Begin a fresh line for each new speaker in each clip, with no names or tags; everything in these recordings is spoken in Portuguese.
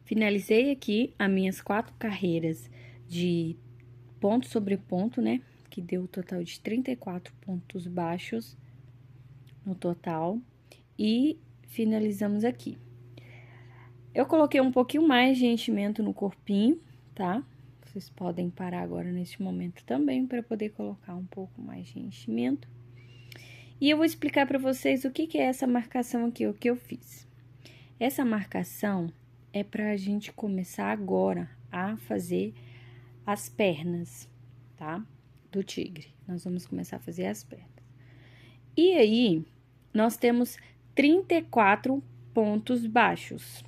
Finalizei aqui as minhas 4 carreiras de ponto sobre ponto, né? Que deu o total de 34 pontos baixos no total. E finalizamos aqui. Eu coloquei um pouquinho mais de enchimento no corpinho, tá? Vocês podem parar agora neste momento também para poder colocar um pouco mais de enchimento. E eu vou explicar para vocês o que é essa marcação aqui, o que eu fiz. Essa marcação é para a gente começar agora a fazer as pernas, tá? Do tigre. Nós vamos começar a fazer as pernas. E aí, nós temos 34 pontos baixos.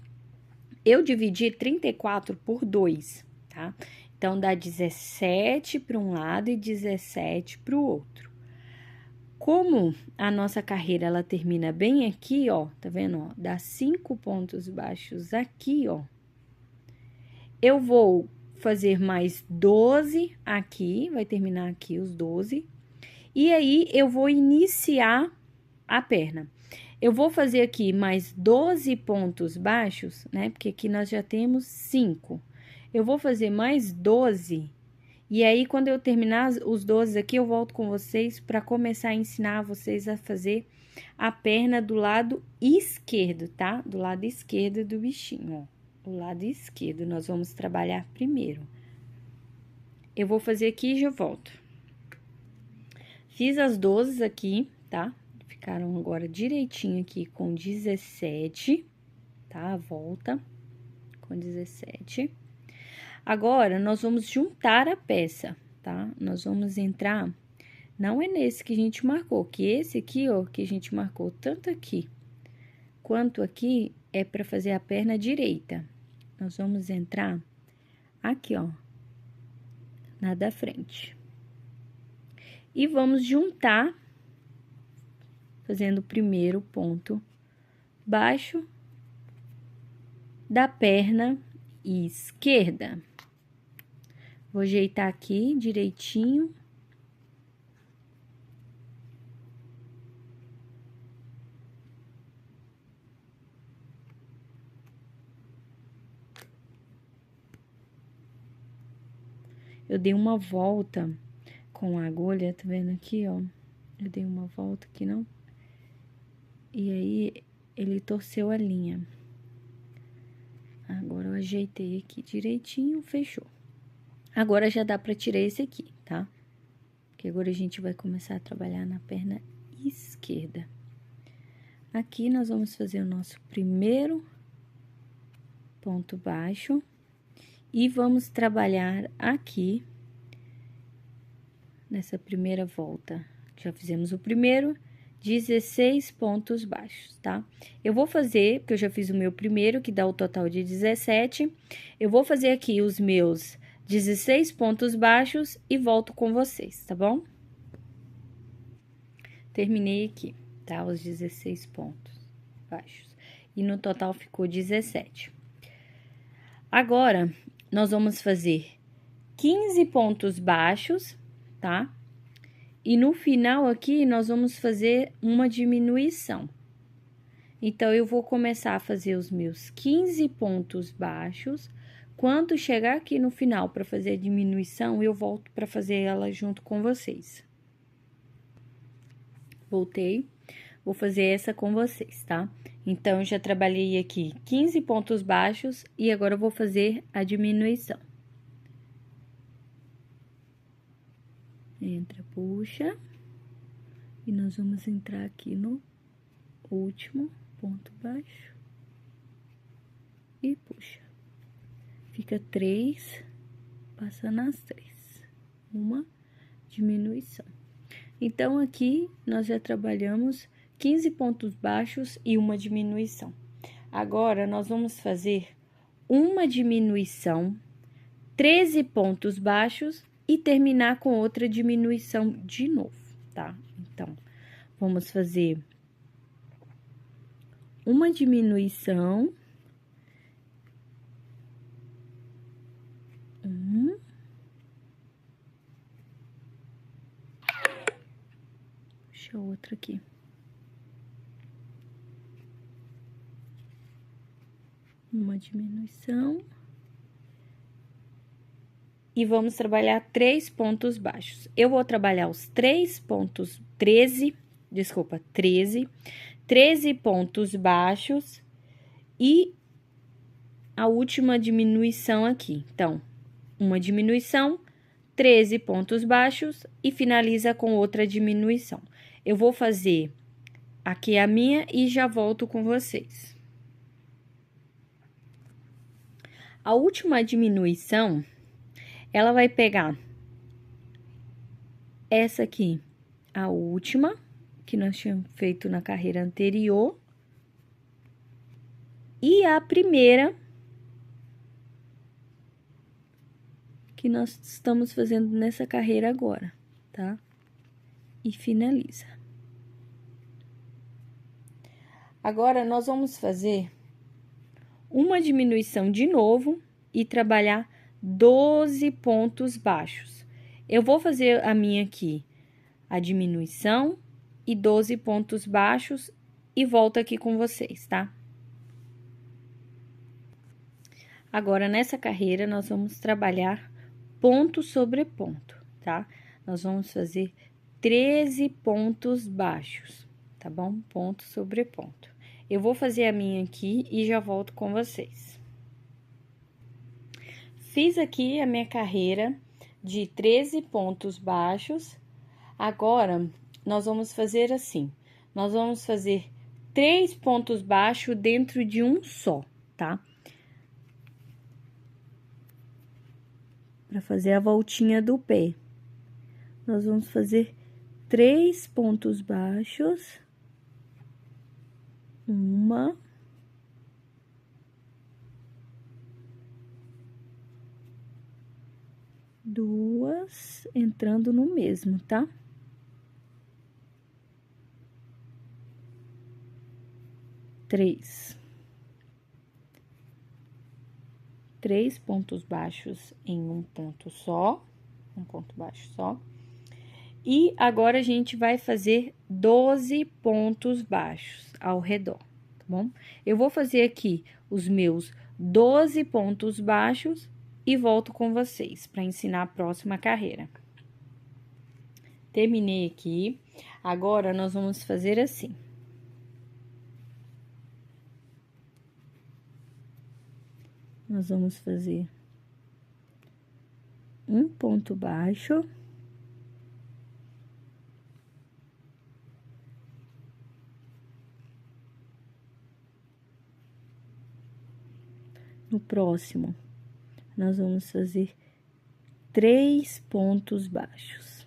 Eu dividi 34 por 2, tá? Então, dá 17 para um lado e 17 para o outro. Como a nossa carreira, ela termina bem aqui, ó, tá vendo, ó? Dá 5 pontos baixos aqui, ó. Eu vou fazer mais 12 aqui, vai terminar aqui os 12. E aí, eu vou iniciar a perna. Eu vou fazer aqui mais 12 pontos baixos, né? Porque aqui nós já temos 5. Eu vou fazer mais 12. E aí, quando eu terminar os 12 aqui, eu volto com vocês para começar a ensinar vocês a fazer a perna do lado esquerdo, tá? Do lado esquerdo do bichinho, ó. O lado esquerdo, nós vamos trabalhar primeiro. Eu vou fazer aqui e já volto. Fiz as 12 aqui, tá? Ficaram agora direitinho aqui com 17, tá? A volta com 17. Agora, nós vamos juntar a peça, tá? Nós vamos entrar, não é nesse que a gente marcou, que esse aqui, ó, que a gente marcou tanto aqui quanto aqui, é para fazer a perna direita. Nós vamos entrar aqui, ó, na da frente. E vamos juntar, fazendo o primeiro ponto baixo da perna esquerda. Vou ajeitar aqui direitinho. Eu dei uma volta com a agulha, tá vendo aqui, ó? Eu dei uma volta aqui, não? E aí, ele torceu a linha. Agora, eu ajeitei aqui direitinho, fechou. Agora, já dá pra tirar esse aqui, tá? Porque agora a gente vai começar a trabalhar na perna esquerda. Aqui, nós vamos fazer o nosso primeiro ponto baixo. E vamos trabalhar aqui, nessa primeira volta. Já fizemos o primeiro, 16 pontos baixos, tá? Eu vou fazer, porque eu já fiz o meu primeiro, que dá o total de 17. Eu vou fazer aqui os meus 16 pontos baixos e volto com vocês, tá bom? Terminei aqui, tá? Os 16 pontos baixos. E no total ficou 17. Agora, nós vamos fazer 15 pontos baixos, tá? E no final aqui, nós vamos fazer uma diminuição. Então, eu vou começar a fazer os meus 15 pontos baixos. Quando chegar aqui no final para fazer a diminuição, eu volto para fazer ela junto com vocês. Voltei, vou fazer essa com vocês, tá? Então, eu já trabalhei aqui 15 pontos baixos e agora eu vou fazer a diminuição. Entra, puxa, e nós vamos entrar aqui no último ponto baixo e puxa. Fica 3, passando as 3, uma diminuição. Então, aqui, nós já trabalhamos 15 pontos baixos e uma diminuição. Agora, nós vamos fazer uma diminuição, 13 pontos baixos e terminar com outra diminuição de novo, tá? Então, vamos fazer uma diminuição. Puxa outra aqui. Uma Uma diminuição. E vamos trabalhar 3 pontos baixos. Eu vou trabalhar os 13 pontos baixos e a última diminuição aqui. Então, uma diminuição, 13 pontos baixos e finaliza com outra diminuição. Eu vou fazer aqui a minha e já volto com vocês. A última diminuição, ela vai pegar essa aqui, a última, que nós tínhamos feito na carreira anterior, e a primeira, que nós estamos fazendo nessa carreira agora, tá? E finaliza. Agora, nós vamos fazer uma diminuição de novo e trabalhar 12 pontos baixos. Eu vou fazer a minha aqui, a diminuição e 12 pontos baixos e volto aqui com vocês, tá? Agora, nessa carreira, nós vamos trabalhar ponto sobre ponto, tá? Nós vamos fazer 13 pontos baixos, tá bom? Ponto sobre ponto. Eu vou fazer a minha aqui e já volto com vocês. Fiz aqui a minha carreira de 13 pontos baixos. Agora, nós vamos fazer assim. Nós vamos fazer 3 pontos baixos dentro de um só, tá? Para fazer a voltinha do pé. Nós vamos fazer 3 pontos baixos. Uma. Duas, entrando no mesmo, tá? Três pontos baixos em um ponto só, um ponto baixo só. E agora, a gente vai fazer 12 pontos baixos ao redor, tá bom? Eu vou fazer aqui os meus 12 pontos baixos e volto com vocês para ensinar a próxima carreira. Terminei aqui. Agora, nós vamos fazer assim. Nós vamos fazer um ponto baixo. No próximo, nós vamos fazer 3 pontos baixos.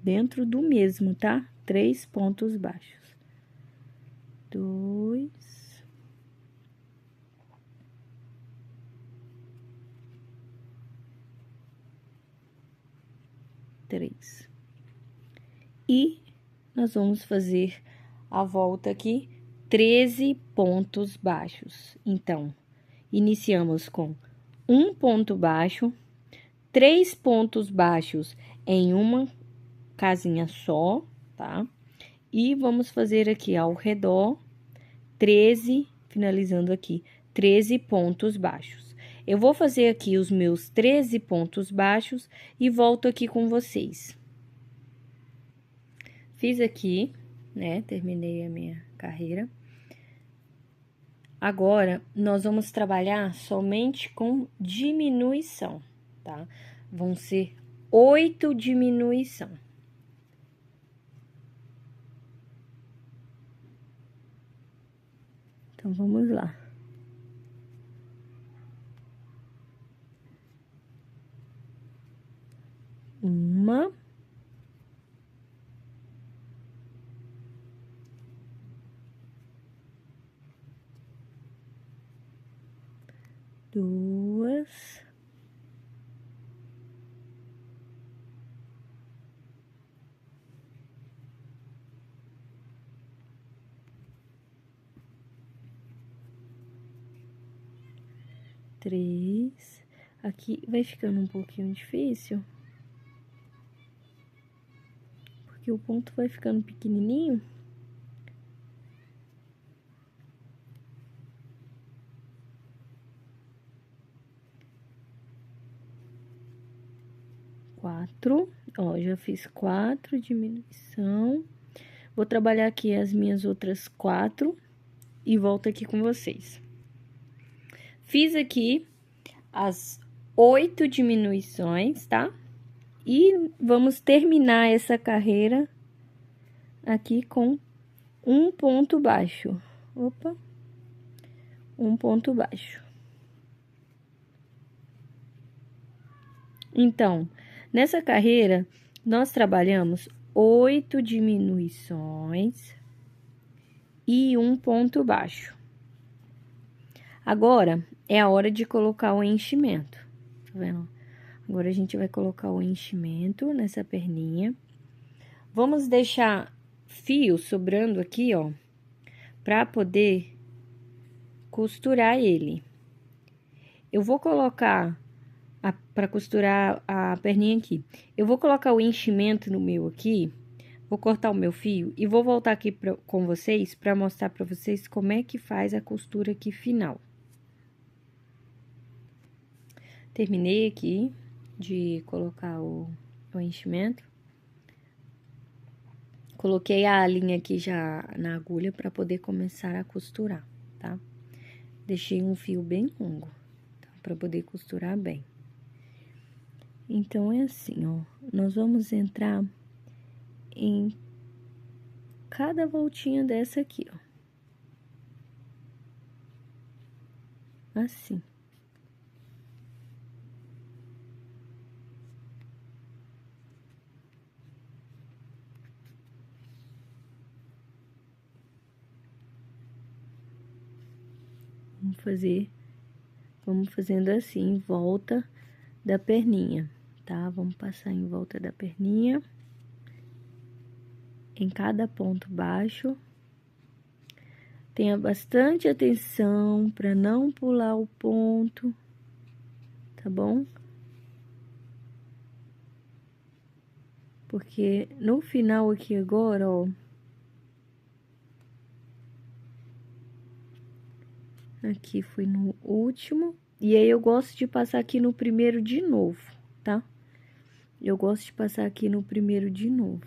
Dentro do mesmo, tá? 3 pontos baixos. 2. 3. E nós vamos fazer a volta aqui, 13 pontos baixos. Então, iniciamos com um ponto baixo, 3 pontos baixos em uma casinha só, tá? E vamos fazer aqui ao redor 13, finalizando aqui, 13 pontos baixos. Eu vou fazer aqui os meus 13 pontos baixos e volto aqui com vocês. Fiz aqui, né? Terminei a minha carreira. Agora, nós vamos trabalhar somente com diminuição, tá? Vão ser 8 diminuição. Então, vamos lá. Uma. Duas. Três. Aqui vai ficando um pouquinho difícil. Porque o ponto vai ficando pequenininho. 4, ó, já fiz 4 diminuição. Vou trabalhar aqui as minhas outras 4 e volto aqui com vocês. Fiz aqui as 8 diminuições, tá? E vamos terminar essa carreira aqui com um ponto baixo. Opa! Um ponto baixo. Então, nessa carreira, nós trabalhamos 8 diminuições e um ponto baixo. Agora, é a hora de colocar o enchimento, tá vendo? Agora, a gente vai colocar o enchimento nessa perninha. Vamos deixar fio sobrando aqui, ó, pra poder costurar ele. Eu vou colocar para costurar a perninha aqui. Eu vou colocar o enchimento no meu aqui, vou cortar o meu fio e vou voltar aqui com vocês para mostrar para vocês como é que faz a costura aqui final. Terminei aqui de colocar o enchimento. Coloquei a linha aqui já na agulha para poder começar a costurar, tá? Deixei um fio bem longo, tá? Para poder costurar bem. Então, é assim, ó, nós vamos entrar em cada voltinha dessa aqui, ó. Assim. Vamos fazendo assim, em volta da perninha, tá? Vamos passar em volta da perninha. Em cada ponto baixo. Tenha bastante atenção para não pular o ponto, tá bom? Porque no final aqui agora, ó. Aqui foi no último. E aí, eu gosto de passar aqui no primeiro de novo, tá? Eu gosto de passar aqui no primeiro de novo.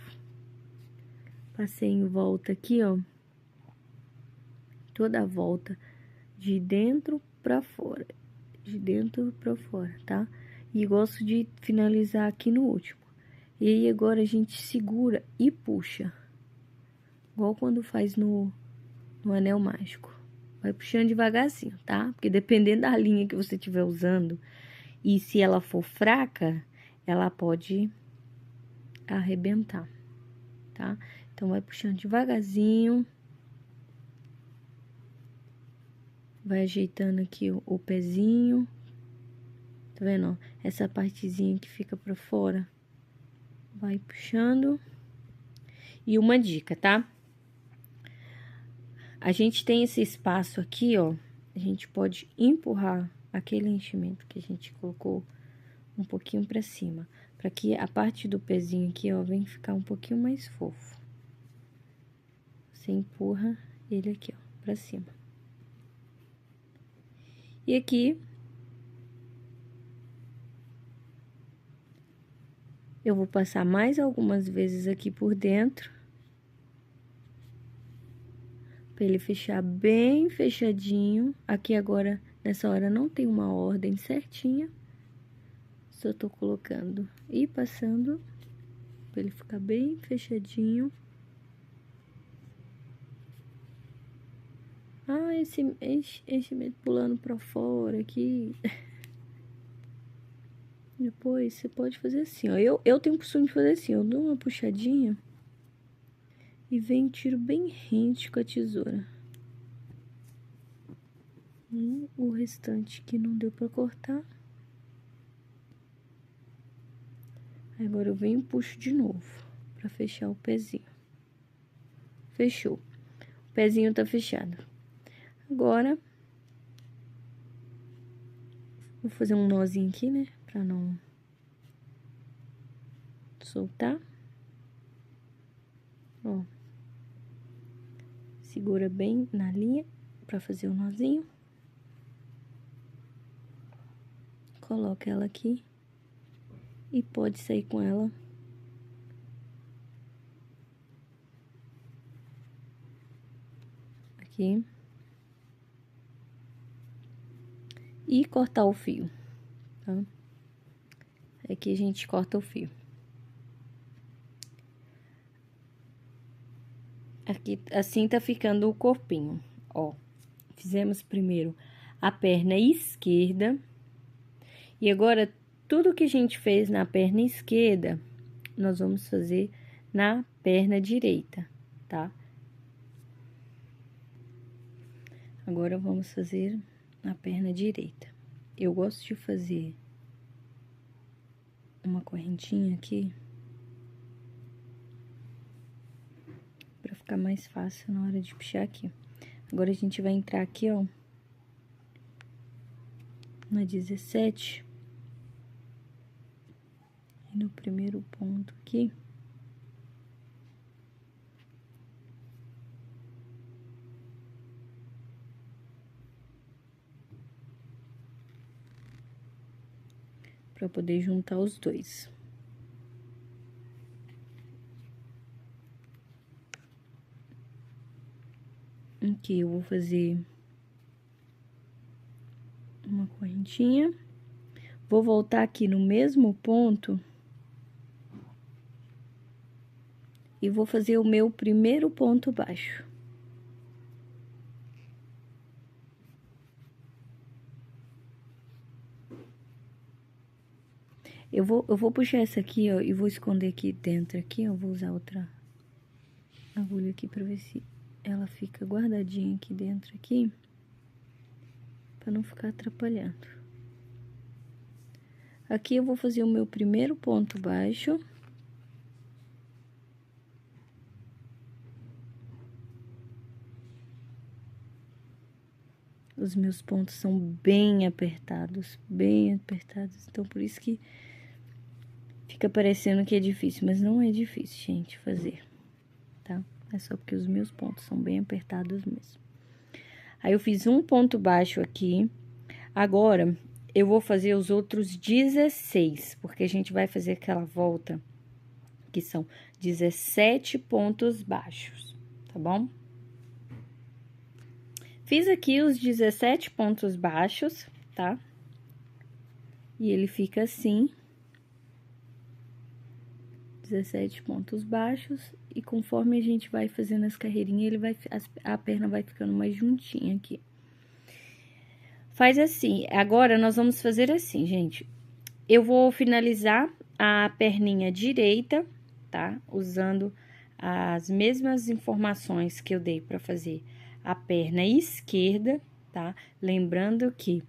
Passei em volta aqui, ó. Toda a volta. De dentro pra fora. De dentro pra fora, tá? E gosto de finalizar aqui no último. E aí, agora, a gente segura e puxa. Igual quando faz no anel mágico. Vai puxando devagarzinho, tá? Porque dependendo da linha que você estiver usando, e se ela for fraca, ela pode arrebentar, tá? Então, vai puxando devagarzinho. Vai ajeitando aqui o pezinho. Tá vendo, ó? Essa partezinha que fica pra fora. Vai puxando. E uma dica, tá? A gente tem esse espaço aqui, ó. A gente pode empurrar aquele enchimento que a gente colocou um pouquinho pra cima. Pra que a parte do pezinho aqui, ó, venha ficar um pouquinho mais fofo. Você empurra ele aqui, ó, pra cima. E aqui, eu vou passar mais algumas vezes aqui por dentro. Pra ele fechar bem fechadinho. Aqui agora, nessa hora, não tem uma ordem certinha. Só tô colocando e passando pra ele ficar bem fechadinho. Ah, esse enchimento pulando pra fora aqui. Depois, você pode fazer assim, ó. Eu tenho o costume de fazer assim, eu dou uma puxadinha e venho tiro bem rente com a tesoura. O restante que não deu pra cortar. Agora, eu venho e puxo de novo pra fechar o pezinho. Fechou. O pezinho tá fechado. Agora, vou fazer um nozinho aqui, né? Pra não soltar. Ó. Segura bem na linha pra fazer o nozinho. Coloca ela aqui. e pode sair com ela aqui e cortar o fio, tá? Aqui a gente corta o fio. Aqui, assim tá ficando o corpinho, ó. Fizemos primeiro a perna esquerda. E agora, tudo que a gente fez na perna esquerda, nós vamos fazer na perna direita, tá? Agora, vamos fazer na perna direita. Eu gosto de fazer uma correntinha aqui, pra ficar mais fácil na hora de puxar aqui. Agora, a gente vai entrar aqui, ó, na 17. E no primeiro ponto aqui. Pra poder juntar os dois. Aqui eu vou fazer uma correntinha. Vou voltar aqui no mesmo ponto. E vou fazer o meu primeiro ponto baixo. Eu vou puxar essa aqui, ó, e vou esconder aqui dentro, aqui, ó, vou usar outra agulha aqui pra ver se ela fica guardadinha aqui dentro, aqui, pra não ficar atrapalhando. Aqui eu vou fazer o meu primeiro ponto baixo. Os meus pontos são bem apertados, então por isso que fica parecendo que é difícil, mas não é difícil, gente, fazer, tá? É só porque os meus pontos são bem apertados mesmo. Aí, eu fiz um ponto baixo aqui. Agora, eu vou fazer os outros 16, porque a gente vai fazer aquela volta, que são 17 pontos baixos, tá bom? Fiz aqui os 17 pontos baixos, tá? E ele fica assim. 17 pontos baixos, e conforme a gente vai fazendo as carreirinhas, a perna vai ficando mais juntinha aqui. Faz assim, agora nós vamos fazer assim, gente. Eu vou finalizar a perninha direita, tá? Usando as mesmas informações que eu dei pra fazer a perna esquerda, tá? Lembrando que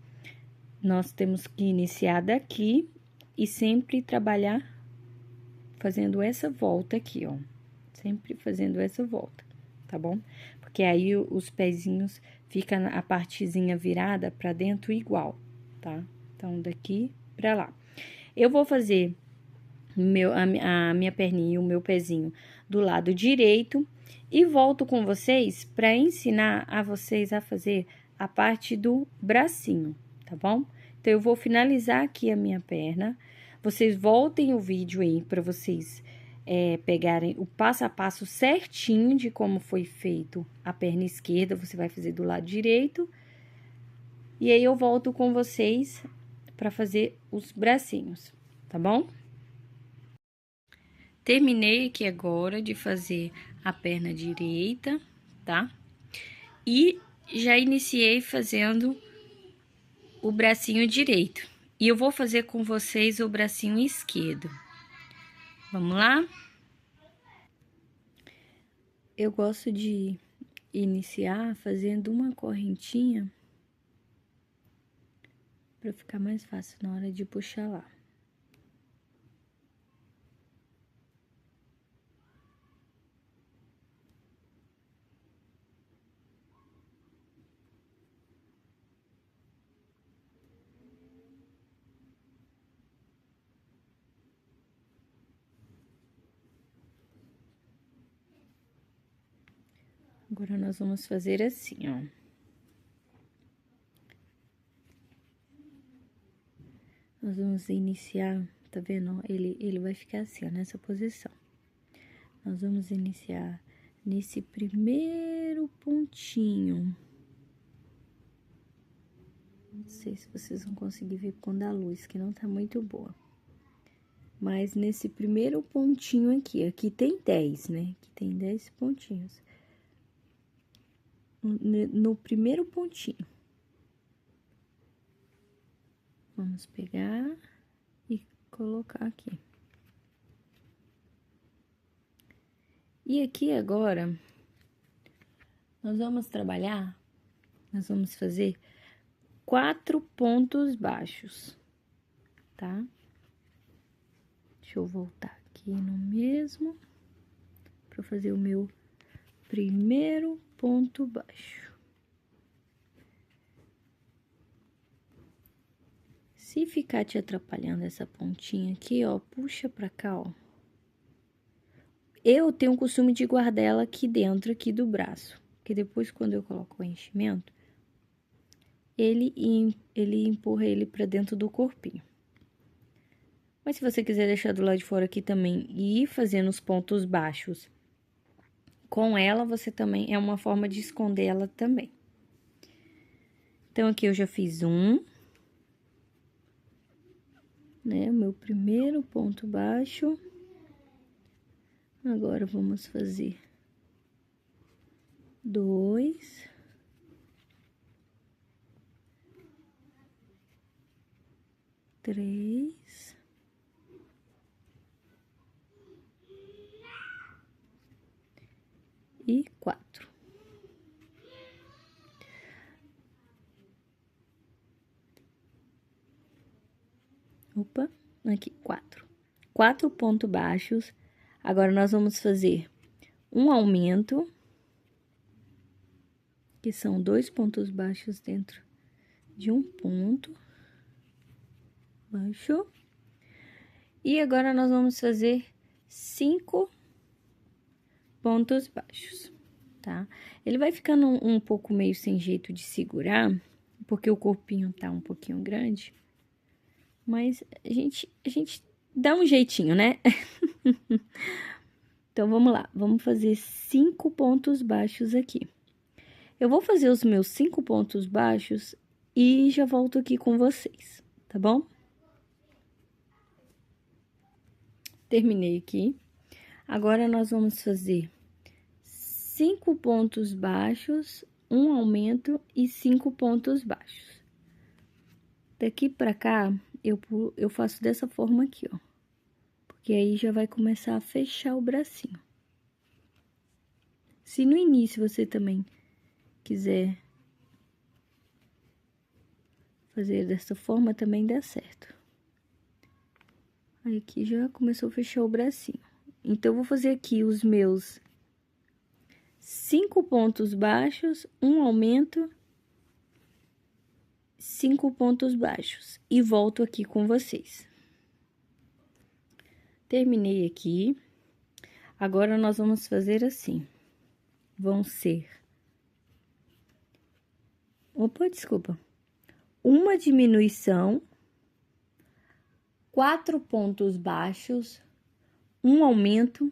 nós temos que iniciar daqui e sempre trabalhar fazendo essa volta aqui, ó. Sempre fazendo essa volta, tá bom? Porque aí os pezinhos ficam a partezinha virada pra dentro igual, tá? Então, daqui pra lá. Eu vou fazer a minha perninha e o meu pezinho do lado direito e volto com vocês pra ensinar a vocês a fazer a parte do bracinho, tá bom? Então, eu vou finalizar aqui a minha perna. Vocês voltem o vídeo aí pra vocês pegarem o passo a passo certinho de como foi feito a perna esquerda. Você vai fazer do lado direito. E aí, eu volto com vocês pra fazer os bracinhos, tá bom? Terminei aqui agora de fazer a perna direita, tá? E já iniciei fazendo o bracinho direito. E eu vou fazer com vocês o bracinho esquerdo. Vamos lá? Eu gosto de iniciar fazendo uma correntinha pra ficar mais fácil na hora de puxar lá. Agora, nós vamos fazer assim, ó. Nós vamos iniciar tá vendo? Ó, ele vai ficar assim, ó, nessa posição. Nós vamos iniciar nesse primeiro pontinho. Não sei se vocês vão conseguir ver por conta da luz, que não tá muito boa. Mas nesse primeiro pontinho aqui tem 10, né? Aqui tem 10 pontinhos. No primeiro pontinho. Vamos pegar e colocar aqui. E aqui agora, nós vamos fazer 4 pontos baixos, tá? Deixa eu voltar aqui no mesmo, para fazer o meu primeiro ponto baixo. Se ficar te atrapalhando essa pontinha aqui, ó, puxa pra cá, ó. Eu tenho o costume de guardar ela aqui dentro, aqui do braço, porque depois, quando eu coloco o enchimento, ele empurra ele pra dentro do corpinho. Mas se você quiser deixar do lado de fora aqui também e ir fazendo os pontos baixos com ela, você também, é uma forma de esconder ela também. Então, aqui eu já fiz um, né, meu primeiro ponto baixo. Agora, vamos fazer 2, 3, e 4. Opa, aqui, 4. 4 pontos baixos. Agora, nós vamos fazer um aumento, que são 2 pontos baixos dentro de um ponto baixo. E agora, nós vamos fazer 5 pontos baixos, tá? Ele vai ficando um pouco meio sem jeito de segurar, porque o corpinho tá um pouquinho grande, mas a gente dá um jeitinho, né? Então, vamos lá, vamos fazer 5 pontos baixos aqui. Eu vou fazer os meus 5 pontos baixos e já volto aqui com vocês, tá bom? Terminei aqui. Agora, nós vamos fazer 5 pontos baixos, um aumento e 5 pontos baixos. Daqui pra cá, eu faço dessa forma aqui, ó. Porque aí já vai começar a fechar o bracinho. Se no início você também quiser fazer dessa forma, também dá certo. Aí, aqui já começou a fechar o bracinho. Então, eu vou fazer aqui os meus 5 pontos baixos, um aumento, 5 pontos baixos. E volto aqui com vocês. Terminei aqui. Agora, nós vamos fazer assim. Vão ser... Opa, desculpa. Uma diminuição, 4 pontos baixos, um aumento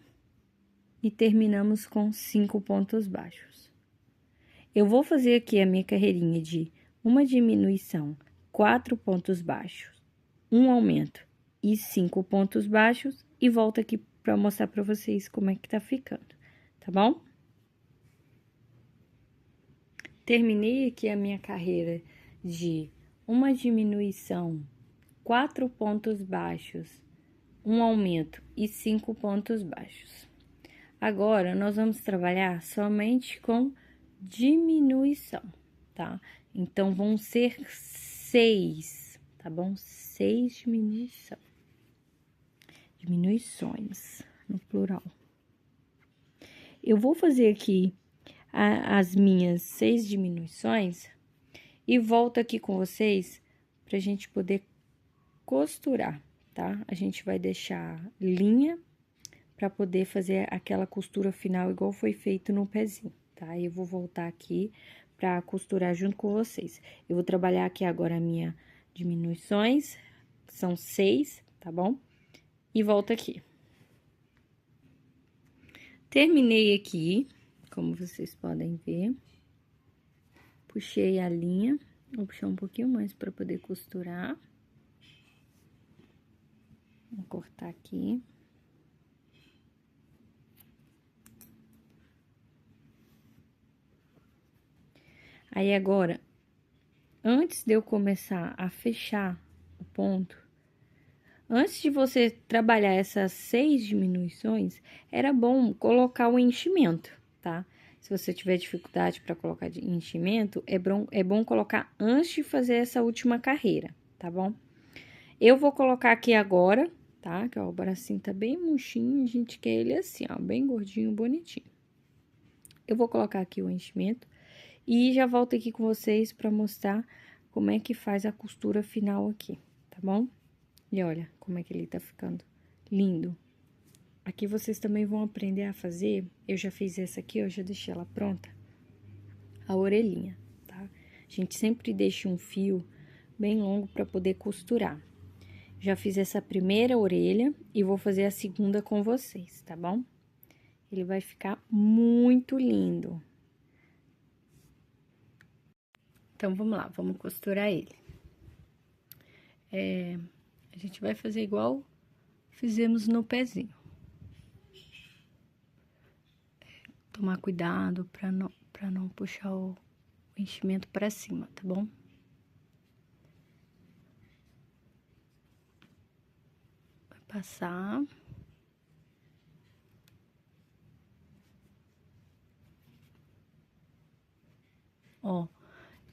e terminamos com 5 pontos baixos. Eu vou fazer aqui a minha carreirinha de uma diminuição, 4 pontos baixos, um aumento e 5 pontos baixos e volto aqui para mostrar para vocês como é que tá ficando, tá bom? Terminei aqui a minha carreira de uma diminuição, 4 pontos baixos, um aumento e 5 pontos baixos. Agora, nós vamos trabalhar somente com diminuição, tá? Então, vão ser 6, tá bom? 6 diminuições, no plural. Eu vou fazer aqui as minhas 6 diminuições e volto aqui com vocês pra gente poder costurar, tá? A gente vai deixar linha pra poder fazer aquela costura final igual foi feito no pezinho, tá? Eu vou voltar aqui pra costurar junto com vocês. Eu vou trabalhar aqui agora a minha diminuições, são 6, tá bom? e volto aqui. Terminei aqui, como vocês podem ver. Puxei a linha, vou puxar um pouquinho mais para poder costurar. Vou cortar aqui. Aí, agora, antes de eu começar a fechar o ponto, antes de você trabalhar essas 6 diminuições, era bom colocar o enchimento, tá? Se você tiver dificuldade para colocar de enchimento, é bom colocar antes de fazer essa última carreira, tá bom? Eu vou colocar aqui agora, tá? Que ó, o bracinho tá bem murchinho, a gente quer ele assim, ó, bem gordinho, bonitinho. Eu vou colocar aqui o enchimento e já volto aqui com vocês para mostrar como é que faz a costura final aqui, tá bom? E olha como é que ele tá ficando lindo. Aqui vocês também vão aprender a fazer, eu já fiz essa aqui, eu já deixei ela pronta, a orelhinha, tá? A gente sempre deixa um fio bem longo para poder costurar. Já fiz essa primeira orelha e vou fazer a segunda com vocês, tá bom? Ele vai ficar muito lindo. Então, vamos lá, vamos costurar ele. A gente vai fazer igual fizemos no pezinho. Tomar cuidado pra não puxar o enchimento pra cima, tá bom? Vai passar. Ó,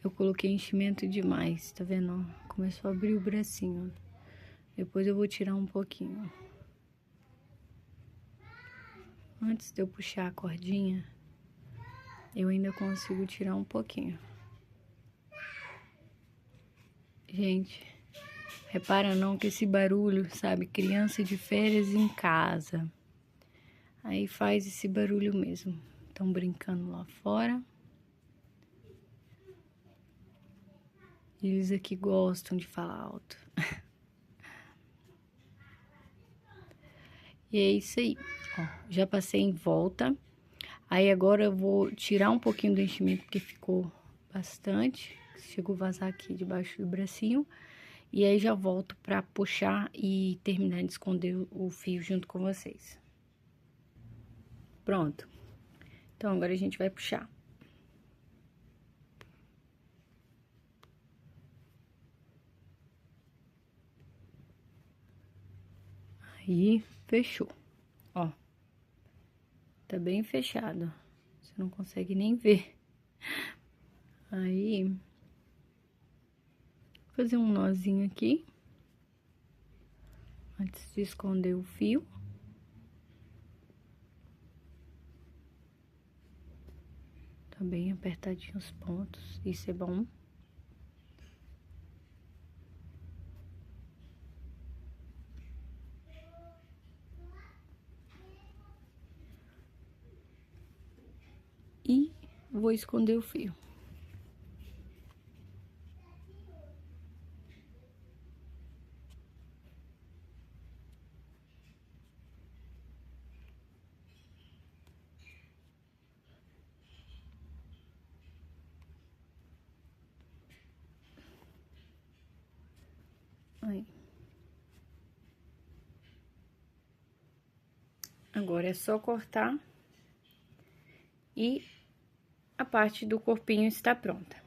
eu coloquei enchimento demais, tá vendo? Começou a abrir o bracinho. Depois eu vou tirar um pouquinho. Antes de eu puxar a cordinha, eu ainda consigo tirar um pouquinho. Gente, repara não que esse barulho, sabe? Criança de férias em casa. Aí faz esse barulho mesmo. Estão brincando lá fora. Eles aqui gostam de falar alto. E é isso aí, ó. Já passei em volta. Aí agora eu vou tirar um pouquinho do enchimento, porque ficou bastante. Chegou a vazar aqui debaixo do bracinho. E aí já volto pra puxar e terminar de esconder o fio junto com vocês. Pronto. Então agora a gente vai puxar. Aí, fechou. Ó. Tá bem fechado. Você não consegue nem ver. Aí, vou fazer um nozinho aqui. Antes de esconder o fio. Tá bem apertadinho os pontos. Isso é bom. E vou esconder o fio. Aí. Agora é só cortar e a parte do corpinho está pronta.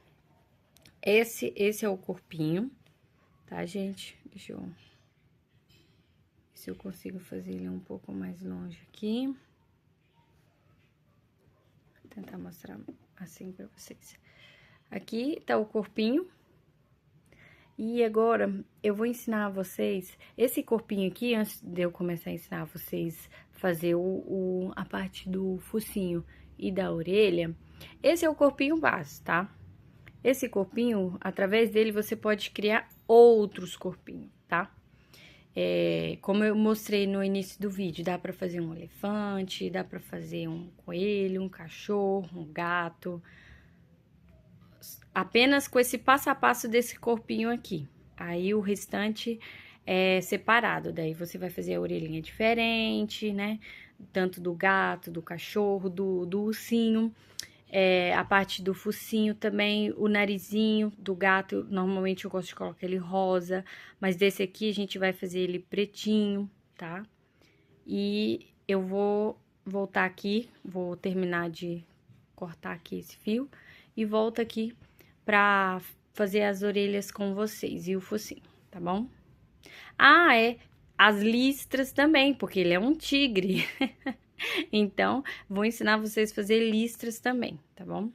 Esse é o corpinho, tá, gente? Deixa eu ver se eu consigo fazer ele um pouco mais longe aqui. Vou tentar mostrar assim pra vocês. Aqui tá o corpinho. E agora, eu vou ensinar a vocês, esse corpinho aqui, antes de eu começar a ensinar a vocês fazer a parte do focinho e da orelha, esse é o corpinho base, tá? Esse corpinho, através dele, você pode criar outros corpinhos, tá? Como eu mostrei no início do vídeo, dá pra fazer um elefante, dá pra fazer um coelho, um cachorro, um gato. Apenas com esse passo a passo desse corpinho aqui. Aí, o restante separado. Daí você vai fazer a orelhinha diferente, né? Tanto do gato, do cachorro, do ursinho. A parte do focinho também, o narizinho do gato, normalmente eu gosto de colocar ele rosa, mas desse aqui a gente vai fazer ele pretinho, tá? E eu vou voltar aqui, vou terminar de cortar aqui esse fio e volto aqui pra fazer as orelhas com vocês e o focinho, tá bom? Ah, as listras também, porque ele é um tigre. Então, vou ensinar vocês a fazer listras também, tá bom?